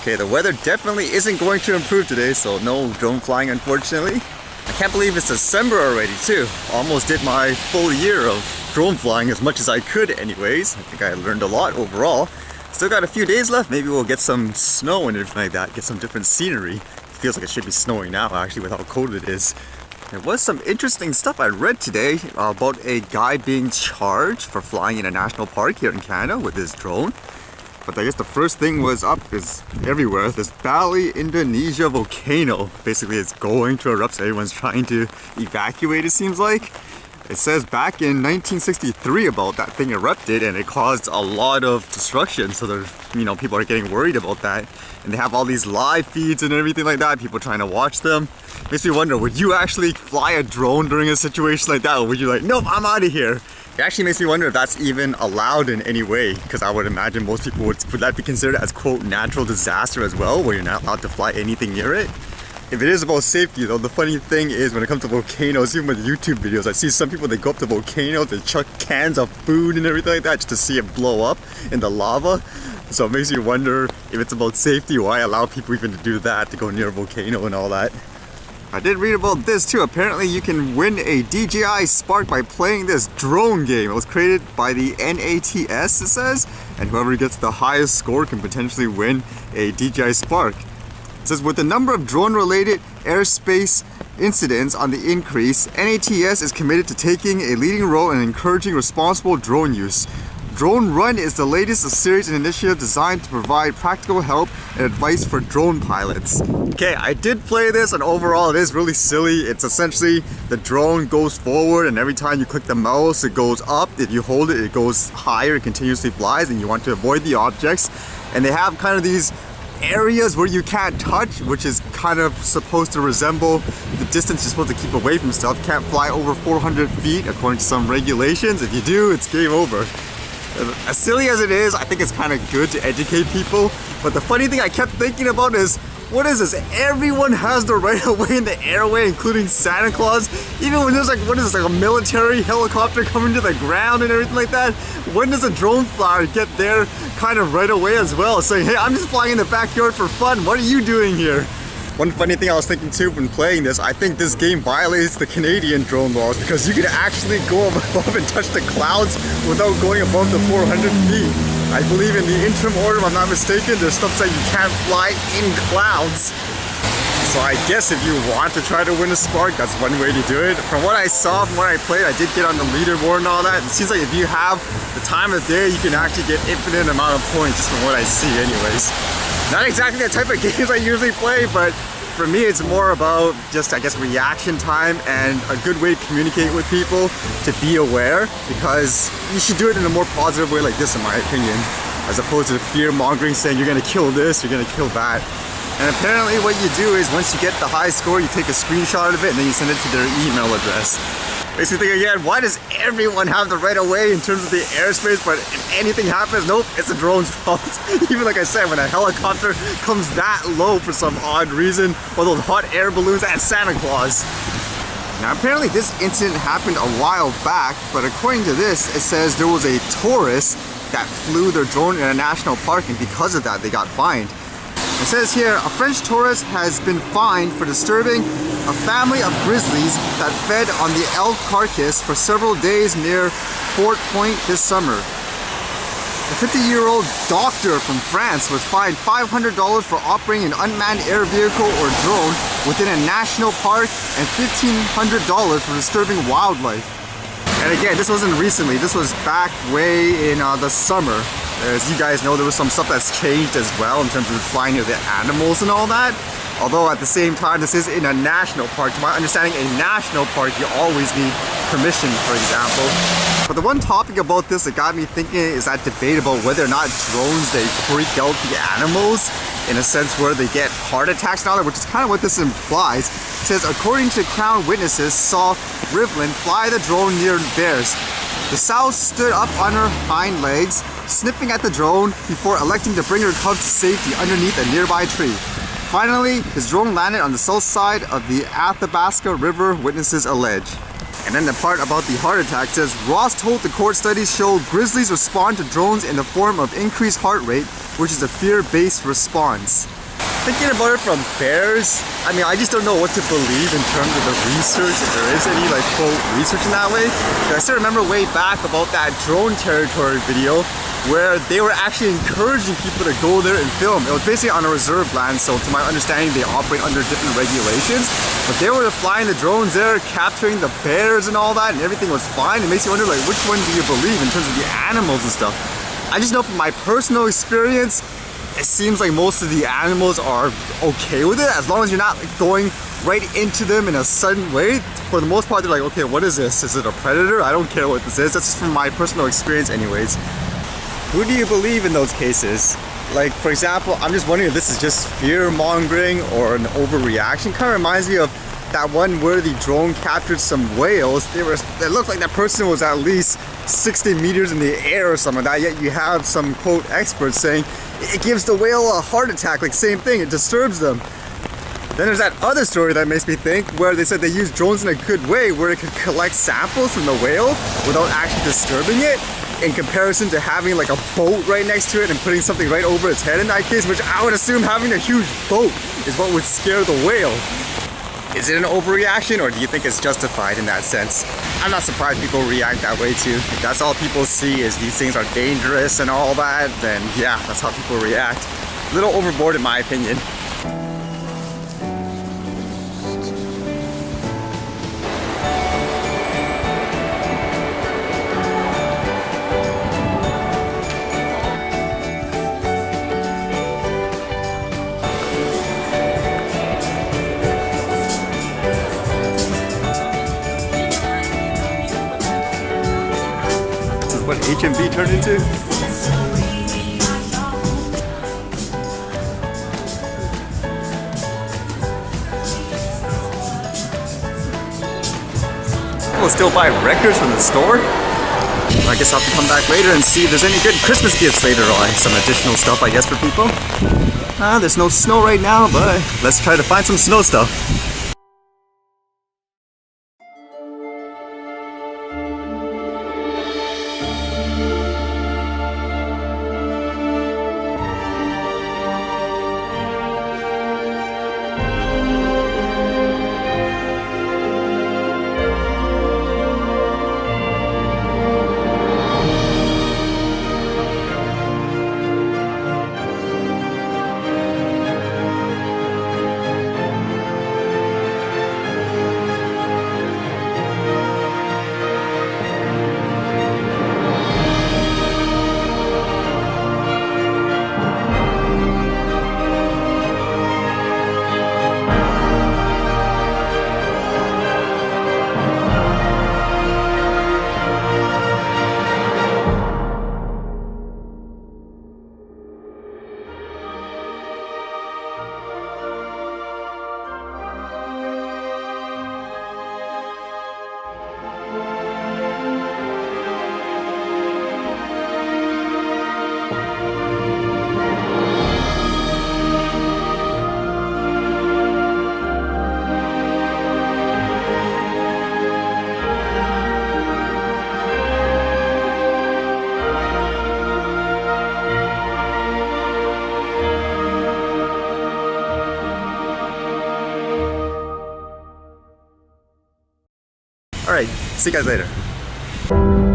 Okay, the weather definitely isn't going to improve today, so no drone flying unfortunately. I can't believe it's December already too. Almost did my full year of drone flying as much as I could anyways. I think I learned a lot overall. Still got a few days left. Maybe we'll get some snow and everything like that, get some different scenery. It feels like it should be snowing now actually with how cold it is. There was some interesting stuff I read today about a guy being charged for flying in a national park here in Canada with his drone. But I guess the first thing was up is everywhere. This Bali, Indonesia volcano. Basically it's going to erupt, so everyone's trying to evacuate it seems like. It says back in 1963 about that thing erupted and it caused a lot of destruction. So there's, people are getting worried about that. And they have all these live feeds and everything like that, people trying to watch them. Makes me wonder, would you actually fly a drone during a situation like that? Or would you like, nope, I'm out of here? It actually makes me wonder if that's even allowed in any way, because I would imagine most people would that be considered as quote natural disaster as well, where you're not allowed to fly anything near it. If it is about safety though, the funny thing is when it comes to volcanoes, even with YouTube videos, I see some people, they go up to volcanoes, they chuck cans of food and everything like that just to see it blow up in the lava. So it makes you wonder if it's about safety, why allow people even to do that, to go near a volcano and all that. I did read about this too. Apparently you can win a DJI Spark by playing this drone game. It was created by the NATS, it says, and whoever gets the highest score can potentially win a DJI Spark. It says, with the number of drone-related airspace incidents on the increase, NATS is committed to taking a leading role in encouraging responsible drone use. Drone Run is the latest series and initiative designed to provide practical help and advice for drone pilots. Okay, I did play this and overall it is really silly. It's essentially the drone goes forward and every time you click the mouse it goes up. If you hold it, it goes higher, it continuously flies and you want to avoid the objects. And they have kind of these areas where you can't touch, which is kind of supposed to resemble the distance you're supposed to keep away from stuff. Can't fly over 400 feet according to some regulations. If you do, it's game over. As silly as it is, I think it's kind of good to educate people. But the funny thing I kept thinking about is, what is this? Everyone has the right of way in the airway, including Santa Claus. Even when there's like, what is this, like a military helicopter coming to the ground and everything like that? When does a drone flyer get there kind of right away as well? Saying, hey, I'm just flying in the backyard for fun. What are you doing here? One funny thing I was thinking too when playing this, I think this game violates the Canadian drone laws because you can actually go above and touch the clouds without going above the 400 feet. I believe in the interim order, if I'm not mistaken, there's stuff saying you can't fly in clouds. So I guess if you want to try to win a Spark, that's one way to do it. From what I saw, from what I played, I did get on the leaderboard and all that. It seems like if you have the time of day, you can actually get infinite amount of points just from what I see anyways. Not exactly the type of games I usually play, but for me it's more about just, I guess, reaction time and a good way to communicate with people, to be aware, because you should do it in a more positive way like this in my opinion, as opposed to fear-mongering saying you're gonna kill this, you're gonna kill that. And apparently what you do is once you get the high score, you take a screenshot of it and then you send it to their email address. Makes me think again, why does everyone have the right of way in terms of the airspace, but if anything happens, nope, it's the drone's fault. Even like I said, when a helicopter comes that low for some odd reason, or those hot air balloons and Santa Claus. Now apparently this incident happened a while back, but according to this, it says there was a tourist that flew their drone in a national park and because of that they got fined. It says here, a French tourist has been fined for disturbing a family of grizzlies that fed on the elk carcass for several days near Fort Point this summer. A 50-year-old doctor from France was fined $500 for operating an unmanned air vehicle or drone within a national park and $1,500 for disturbing wildlife. And again, this wasn't recently, this was back way in the summer. As you guys know, there was some stuff that's changed as well in terms of flying near the animals and all that. Although at the same time, this is in a national park. To my understanding, a national park, you always need permission, for example. But the one topic about this that got me thinking is that debate about whether or not drones, they freak out the animals in a sense where they get heart attacks and all that, which is kind of what this implies. It says, according to Crown witnesses, saw Rivlin fly the drone near bears. The sow stood up on her hind legs, sniffing at the drone before electing to bring her cubs to safety underneath a nearby tree. Finally, his drone landed on the south side of the Athabasca River, witnesses allege. And then the part about the heart attack says, Ross told the court studies show grizzlies respond to drones in the form of increased heart rate, which is a fear-based response. thinking about it from bears, I mean, I just don't know what to believe in terms of the research, if there is any like quote research in that way. I still remember way back about that drone territory video where they were actually encouraging people to go there and film. It was basically on a reserve land, so to my understanding they operate under different regulations. But they were flying the drones there, capturing the bears and all that, and everything was fine. It makes you wonder like which one do you believe in terms of the animals and stuff. I just know from my personal experience, it seems like most of the animals are okay with it as long as you're not like, going right into them in a sudden way. For the most part, they're like, okay, what is this? Is it a predator? I don't care what this is. That's just from my personal experience anyways. Who do you believe in those cases? Like, for example, I'm just wondering if this is just fear-mongering or an overreaction. Kind of reminds me of that one where the drone captured some whales. It looked like that person was at least 60 meters in the air or something like that, yet you have some quote experts saying it gives the whale a heart attack, like same thing, it disturbs them. Then there's that other story that makes me think where they said they use drones in a good way where it could collect samples from the whale without actually disturbing it, in comparison to having like a boat right next to it and putting something right over its head in that case, which I would assume having a huge boat is what would scare the whale. Is it an overreaction, or do you think it's justified in that sense? I'm not surprised people react that way too. If that's all people see is these things are dangerous and all that, then yeah, that's how people react. A little overboard in my opinion. What HMV turned into? People still buy records from the store? I guess I'll have to come back later and see if there's any good Christmas gifts later on. Some additional stuff, I guess, for people. There's no snow right now, but let's try to find some snow stuff. Alright, see you guys later.